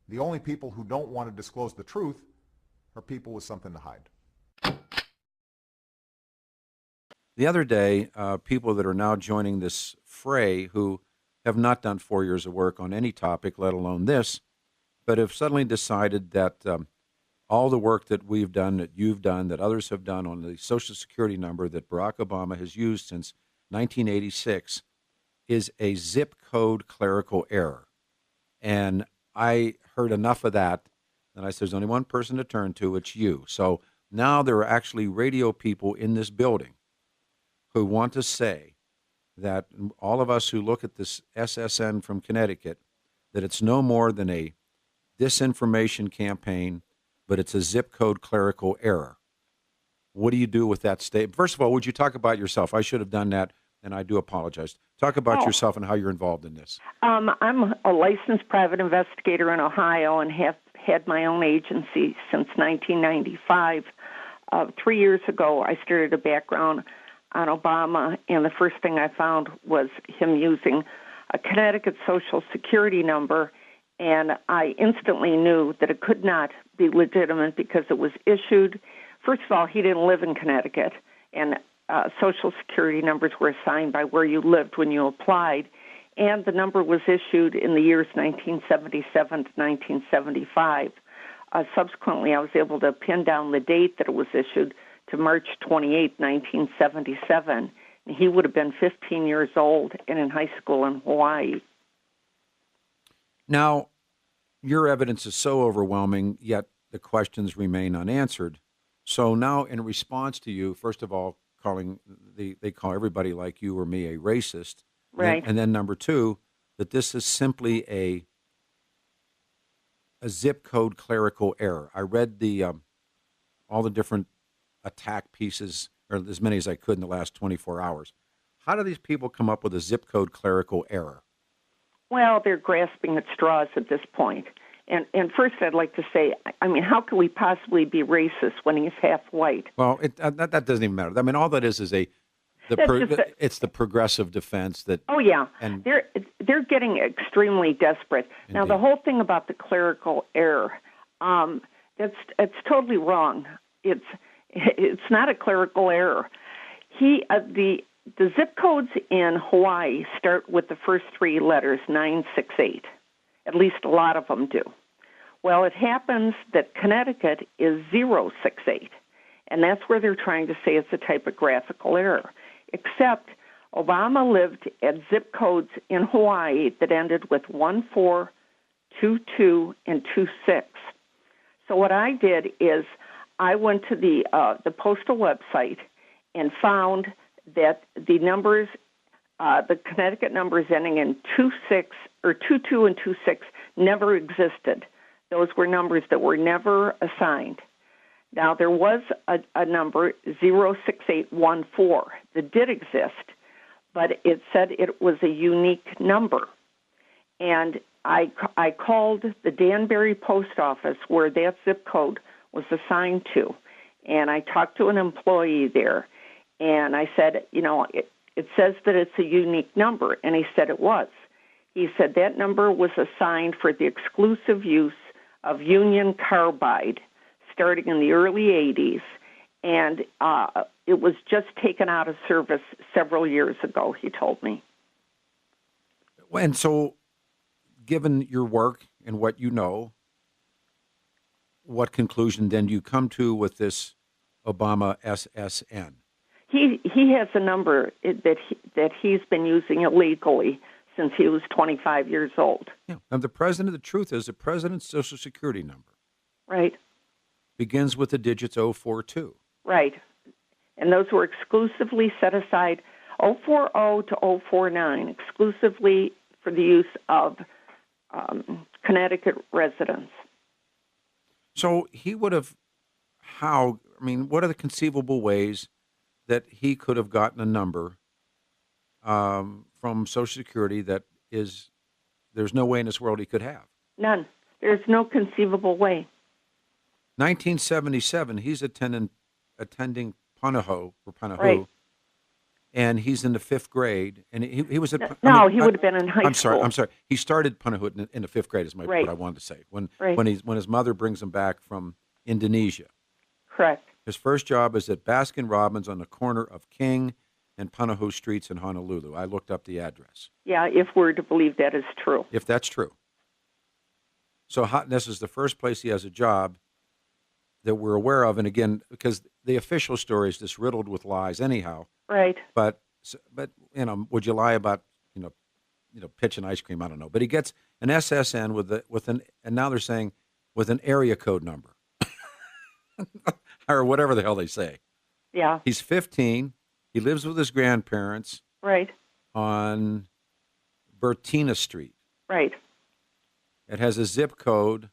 The only people who don't want to disclose the truth are people with something to hide. The other day, people that are now joining this fray who have not done 4 years of work on any topic, let alone this, but have suddenly decided that all the work that we've done, that you've done, that others have done on the Social Security number that Barack Obama has used since 1986 is a zip code clerical error. And I heard enough of that, and I said, there's only one person to turn to, it's you. So now there are actually radio people in this building who want to say that all of us who look at this SSN from Connecticut, that it's no more than a disinformation campaign, but it's a zip code clerical error. What do you do with that statement? First of all, would you talk about yourself? I should have done that, and I do apologize. Talk about yourself and how you're involved in this. I'm a licensed private investigator in Ohio and have had my own agency since 1995. 3 years ago, I started a background on Obama, and the first thing I found was him using a Connecticut Social Security number, and I instantly knew that it could not be legitimate because it was issued. First of all, he didn't live in Connecticut, and Social Security numbers were assigned by where you lived when you applied, and the number was issued in the years 1977 to 1975. Subsequently, I was able to pin down the date that it was issued to March 28, 1977. And he would have been 15 years old and in high school in Hawaii. Now, your evidence is so overwhelming, yet the questions remain unanswered. So now, in response to you, first of all, they call everybody like you or me a racist, right? And then number two, that this is simply a zip code clerical error. I read all the different attack pieces, or as many as I could in the last 24 hours. How do these people come up with a zip code clerical error? Well, they're grasping at straws at this point. And first, I'd like to say, I mean, how can we possibly be racist when he's half white? Well, that doesn't even matter. I mean, all that is it's the progressive defense that. Oh yeah, and they're getting extremely desperate. Indeed. Now, the whole thing about the clerical error, it's totally wrong. It's not a clerical error. The zip codes in Hawaii start with the first three letters, 968. At least a lot of them do. Well, it happens that Connecticut is 068, and that's where they're trying to say it's a typographical error. Except Obama lived at zip codes in Hawaii that ended with 14, 22, and 26. So what I did is I went to the postal website and found that the numbers, the Connecticut numbers ending in 26 or 22 and 26 never existed. Those were numbers that were never assigned. Now, there was a number, 06814, that did exist, but it said it was a unique number. And I called the Danbury post office where that zip code was assigned to, and I talked to an employee there, and I said, it says that it's a unique number, and he said it was. He said that number was assigned for the exclusive use of Union Carbide starting in the early 80s, and it was just taken out of service several years ago, he told me. And so, given your work and what you know, what conclusion then do you come to with this Obama SSN? He has a number that he's been using illegally since he was 25 years old. Yeah. And the truth is the president's Social Security number. Right. Begins with the digits 042. Right. And those were exclusively set aside, 040 to 049, exclusively for the use of Connecticut residents. So he would have, what are the conceivable ways that he could have gotten a number from Social Security that there's no way in this world he could have? None. There's no conceivable way. 1977, he's attending Punahou, right. and he's in the 5th grade, and he was at. No, he would have been in high school. I'm sorry. He started Punahou in the 5th grade. Is what I wanted to say. When his mother brings him back from Indonesia. Correct. His first job is at Baskin Robbins on the corner of King and Punahou Streets in Honolulu. I looked up the address. Yeah, if we're to believe that is true. If that's true. So this is the first place he has a job that we're aware of, and again, because the official story is just riddled with lies anyhow. Right. But would you lie about pitching ice cream? I don't know. But he gets an SSN and now they're saying with an area code number, or whatever the hell they say. Yeah. He's 15. He lives with his grandparents. Right. On Bertina Street. Right. It has a zip code.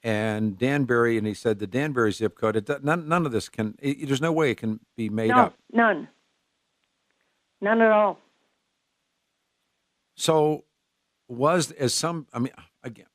And Danbury, and he said the Danbury zip code, none of this there's no way it can be made up. None at all. So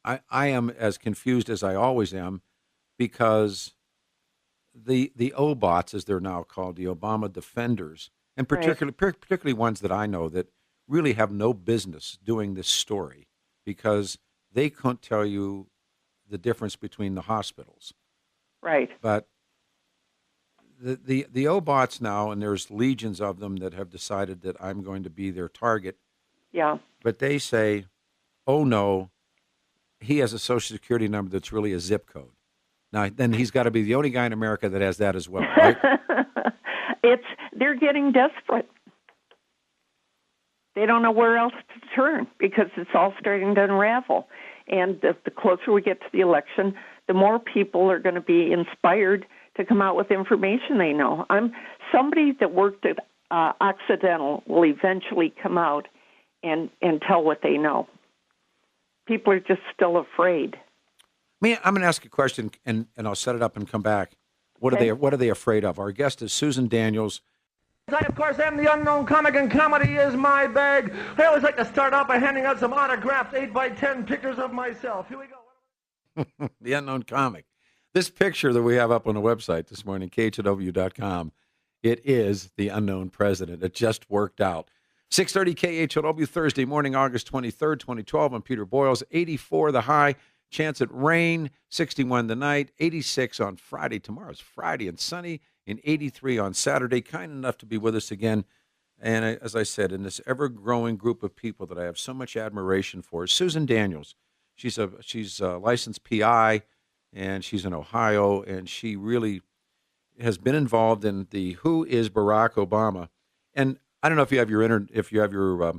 I am as confused as I always am, because the OBOTs, as they're now called, the Obama defenders, and particularly ones that I know that really have no business doing this story, because they can't tell you the difference between the hospitals. Right. But the OBOTs now, and there's legions of them that have decided that I'm going to be their target. Yeah. But they say, oh no, he has a Social Security number that's really a zip code. Now, then he's got to be the only guy in America that has that as well, right? They're getting desperate. They don't know where else to turn because it's all starting to unravel. And the closer we get to the election, the more people are going to be inspired to come out with information they know. Somebody that worked at Occidental will eventually come out and tell what they know. People are just still afraid. I'm going to ask a question, and I'll set it up and come back. What are they afraid of? Our guest is Susan Daniels. I, of course, am the unknown comic, and comedy is my bag. I always like to start off by handing out some autographed 8x10 pictures of myself. Here we go. The unknown comic. This picture that we have up on the website this morning, KHOW.com, it is the unknown president. It just worked out. 6:30 KHOW Thursday morning, August 23rd, 2012. I'm Peter Boyles. 84 the high. Chance at rain, 61 the night, 86 on Friday. Tomorrow's Friday and sunny, and 83 on Saturday. Kind enough to be with us again. And as I said, in this ever-growing group of people that I have so much admiration for, is Susan Daniels. She's a licensed PI, and she's in Ohio, and she really has been involved in the Who is Barack Obama. And I don't know if you have your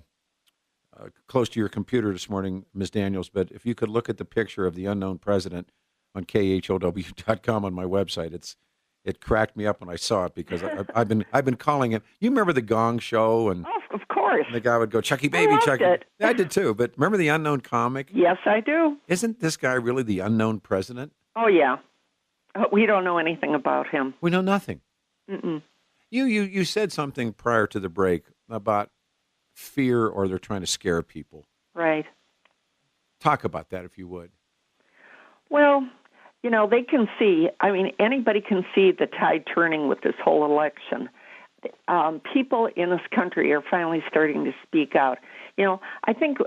close to your computer this morning, Ms. Daniels, but if you could look at the picture of the unknown president on KHOW.com on my website, it cracked me up when I saw it, because I've been calling it. You remember the Gong Show, and of course, the guy would go, "Chucky baby, Chucky." It. I did too. But remember the unknown comic? Yes, I do. Isn't this guy really the unknown president? Oh yeah, we don't know anything about him. We know nothing. Mm-mm. You said something prior to the break about fear, or they're trying to scare people. Right. Talk about that, if you would. Well, they can see, anybody can see the tide turning with this whole election. People in this country are finally starting to speak out. I think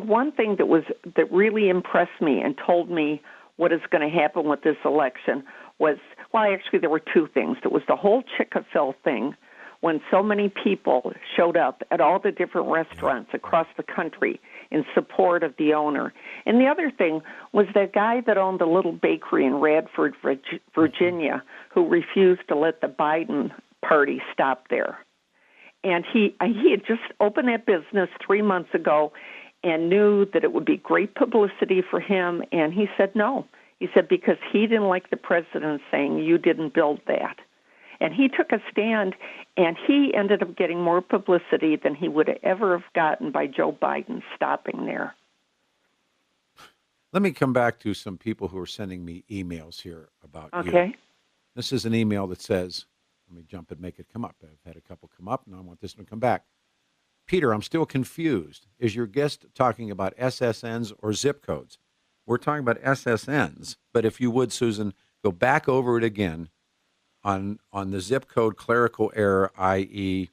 one thing that really impressed me and told me what is going to happen with this election was, actually there were two things. There was the whole Chickasaw thing, when so many people showed up at all the different restaurants across the country in support of the owner. And the other thing was that guy that owned the little bakery in Radford, Virginia, who refused to let the Biden party stop there. And he had just opened that business 3 months ago and knew that it would be great publicity for him, and he said no. He said because he didn't like the president saying, "You didn't build that." And he took a stand, and he ended up getting more publicity than he would ever have gotten by Joe Biden stopping there. Let me come back to some people who are sending me emails here about you. Okay. This is an email that says, let me jump and make it come up. I've had a couple come up, and I want this one to come back. Peter, I'm still confused. Is your guest talking about SSNs or zip codes? We're talking about SSNs, but if you would, Susan, go back over it again. on the zip code clerical error, i.e.,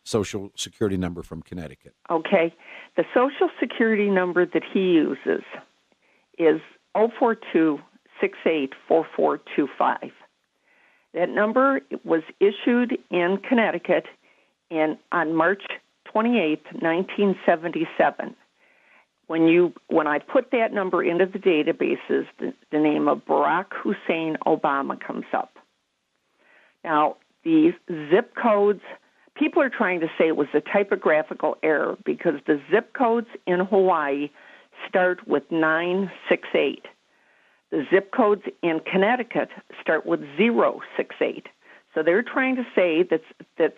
Social Security number from Connecticut. Okay. The Social Security number that he uses is 042684425. That number was issued in Connecticut on March 28th, 1977. When I put that number into the databases, the name of Barack Hussein Obama comes up. Now, the zip codes, people are trying to say it was a typographical error because the zip codes in Hawaii start with 968. The zip codes in Connecticut start with 068. So they're trying to say that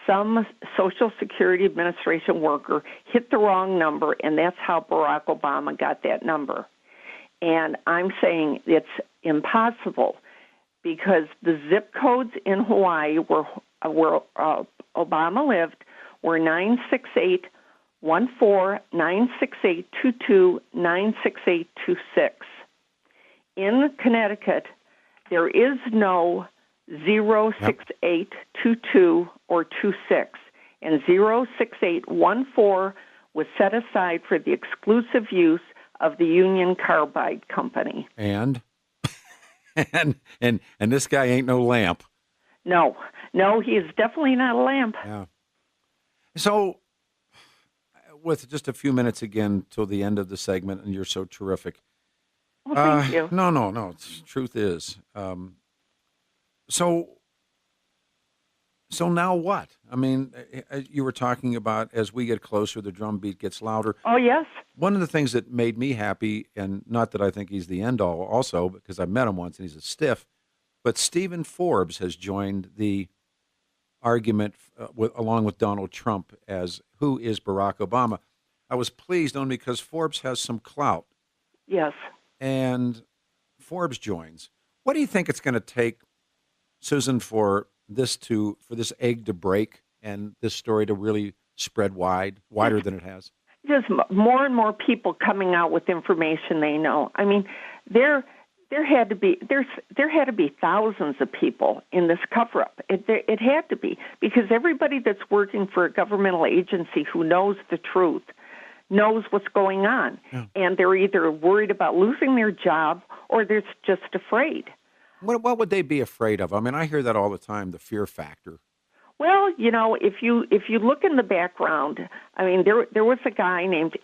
some Social Security Administration worker hit the wrong number, and that's how Barack Obama got that number. And I'm saying it's impossible because the zip codes in Hawaii where Obama lived were 96814, 96822, 96826. In Connecticut, there is no 06822 or 26, and 06814 was set aside for the exclusive use of the Union Carbide Company. And this guy ain't no lamp. No, he is definitely not a lamp. Yeah. So, with just a few minutes again till the end of the segment, and you're so terrific. Well, thank you. No. Truth is, so now what? I mean, you were talking about as we get closer, the drum beat gets louder. Oh, yes. One of the things that made me happy, and not that I think he's the end all, also because I met him once and he's a stiff, but Stephen Forbes has joined the argument along with Donald Trump as who is Barack Obama. I was pleased only because Forbes has some clout. Yes. And Forbes joins. What do you think it's going to take, Susan, for this egg to break and this story to really spread wider than it has? Just more and more people coming out with information they know. I mean, there had to be thousands of people in this cover-up. It had to be because everybody that's working for a governmental agency who knows the truth knows what's going on, and they're either worried about losing their job or they're just afraid. What would they be afraid of? I mean, I hear that all the time, the fear factor. Well, if you look in the background, I mean, there was a guy named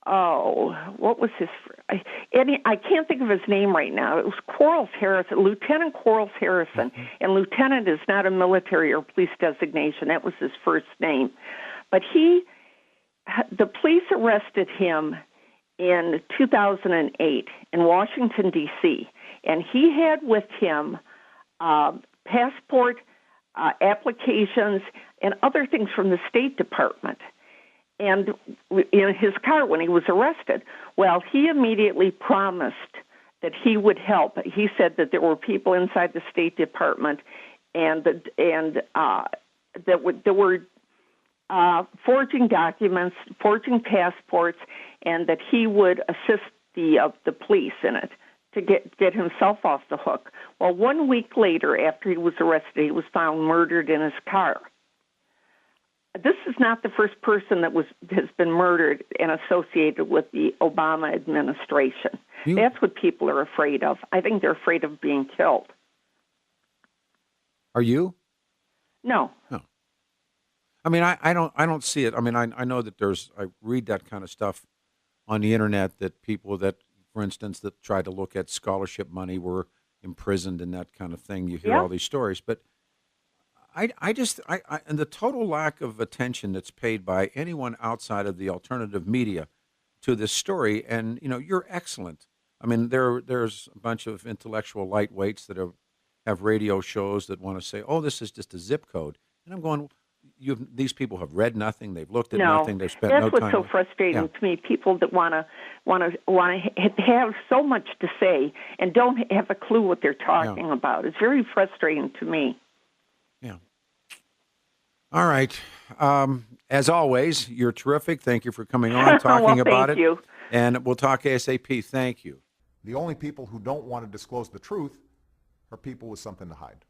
what was his? I can't think of his name right now. It was Quarles Harrison, Lieutenant Quarles Harrison, and lieutenant is not a military or police designation. That was his first name, but the police arrested him in 2008 in Washington, D.C., and he had with him passport applications and other things from the State Department and in his car when he was arrested. Well, he immediately promised that he would help. He said that there were people inside the State Department and that were forging documents, forging passports, and that he would assist the police in it to get himself off the hook. Well, 1 week later, after he was arrested, he was found murdered in his car. This is not the first person that has been murdered and associated with the Obama administration. That's what people are afraid of. I think they're afraid of being killed. Are you? No. I mean, I don't see it. I mean, I know that I read that kind of stuff on the internet that people that, for instance, that tried to look at scholarship money were imprisoned and that kind of thing. You hear all these stories, but I and the total lack of attention that's paid by anyone outside of the alternative media to this story. And you're excellent. I mean, there's a bunch of intellectual lightweights that have radio shows that want to say, "Oh, this is just a zip code," and I'm going, these people have read nothing. They've looked at nothing. They've spent no time. That's what's so frustrating to me. People that want to have so much to say and don't have a clue what they're talking about. It's very frustrating to me. Yeah. All right. As always, you're terrific. Thank you for coming on, talking about it. Thank you. And we'll talk ASAP. Thank you. The only people who don't want to disclose the truth are people with something to hide.